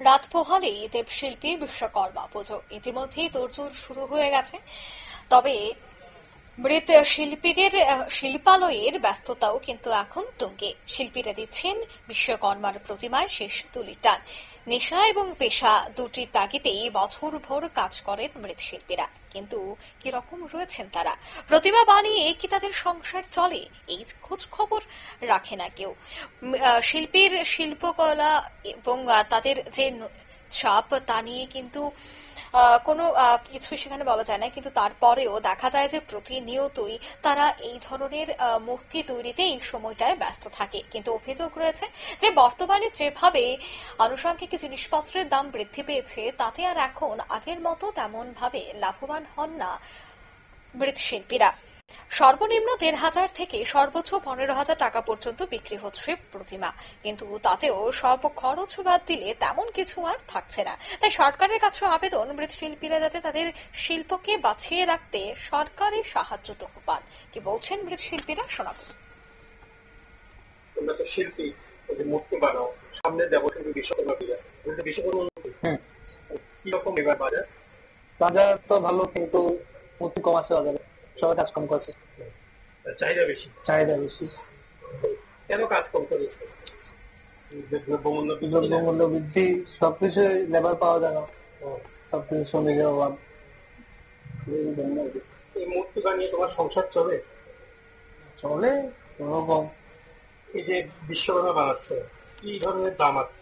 রাত পোহালেই দেবশিল্পী বিশ্বকর্মা পুজো ইতিমধ্যেই তোড়জোড় শুরু হয়ে গেছে। তবে মৃৎ শিল্পীদের শিল্পালয়ের ব্যস্ততাও কিন্তু এখন তুঙ্গে। শিল্পীরা দিচ্ছেন বিশ্বকর্মার প্রতিমায় শেষ তুলির টান। নেশা এবং পেশা দুটির তাগিদেই বছরভর কাজ করেন মৃৎশিল্পীরা। কিন্তু কিরকম রয়েছেন তারা? প্রতিমা বানিয়ে কি তাদের সংসার চলে? এই খোঁজ খবর রাখে না কেউ। শিল্পীর শিল্পকলা এবং তাদের যে চাপ তা নিয়ে কিন্তু কোনো কিছু সেখানে বলা যায় না, কিন্তু তারপরেও দেখা যায় যে প্রতিনিয়তই তারা এই ধরনের মূর্তি তৈরিতে এই সময়টায় ব্যস্ত থাকে। কিন্তু অভিযোগ রয়েছে যে বর্তমানে যেভাবে আনুষঙ্গিক জিনিসপত্রের দাম বৃদ্ধি পেয়েছে তাতে আর এখন আগের মতো তেমন ভাবে লাভবান হন না মৃৎশিল্পীরা। সর্বনিম্ন ১,৫০০ থেকে সর্বোচ্চ ১৫,০০০ টাকা পর্যন্ত বিক্রি হচ্ছে প্রতিমা, কিন্তু তাতেও সব খরচ বাদ দিলে তেমন কিছু আর থাকছে না। তাই সরকারের কাছে আবেদন, মৃৎশিল্পীরা যাতে তাদের শিল্পকে বাঁচিয়ে রাখতে সরকারি সাহায্যটুকু পান। কি বলছেন মৃৎশিল্পীরা, শোনাবো। তোমরা তো শিল্পী, মূর্তি বানাও, সামনে দেবশিল্পী বিশ্বকর্মা পূজা, বিশ্বকর্মা কিরকম এবার বাজার? বাজার তো ভালো, কিন্তু মূর্তি কম আছে বাজারে, সবাই কাজ কম করছে। চাহিদা বেশি। চাহিদা বেশি কেন কাজ কম করেছে? দ্রব্যমূল্য বৃদ্ধি, সবকিছু লেবার পাওয়া যায় না, সবকিছু শ্রমিকের অভাব। এই মূর্তি বানিয়ে তোমার সংসার চলে? চলে কোনোরকম। এই যে বিশ্বকর্মা বানাচ্ছে, কি ধরনের দাম আছে?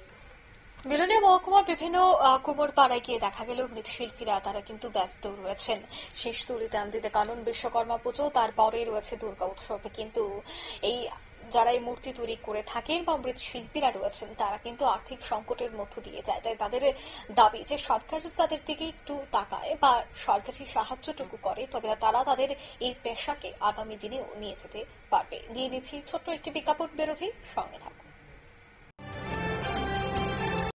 বিলোনিয়া মহকুমার বিভিন্ন কুমোরপাড়ায় গিয়ে দেখা গেল মৃৎশিল্পীরা তারা কিন্তু ব্যস্ত রয়েছেন শেষ তুলি টান দিতে। কারণ বিশ্বকর্মা পুজো, তারপরে রয়েছে দুর্গা উৎসবে। কিন্তু এই যারা এই মূর্তি তৈরি করে থাকেন বা মৃৎশিল্পীরা রয়েছেন তারা কিন্তু আর্থিক সংকটের মধ্য দিয়ে যায়। তাই তাদের দাবি যে সরকার যদি তাদের দিকে একটু তাকায় বা সরকারি সাহায্যটুকু করে, তবে তারা তাদের এই পেশাকে আগামী দিনেও নিয়ে যেতে পারবে। নিয়ে নিচ্ছি ছোট্ট একটি বিজ্ঞাপন বিরতি, সঙ্গে থাকুন।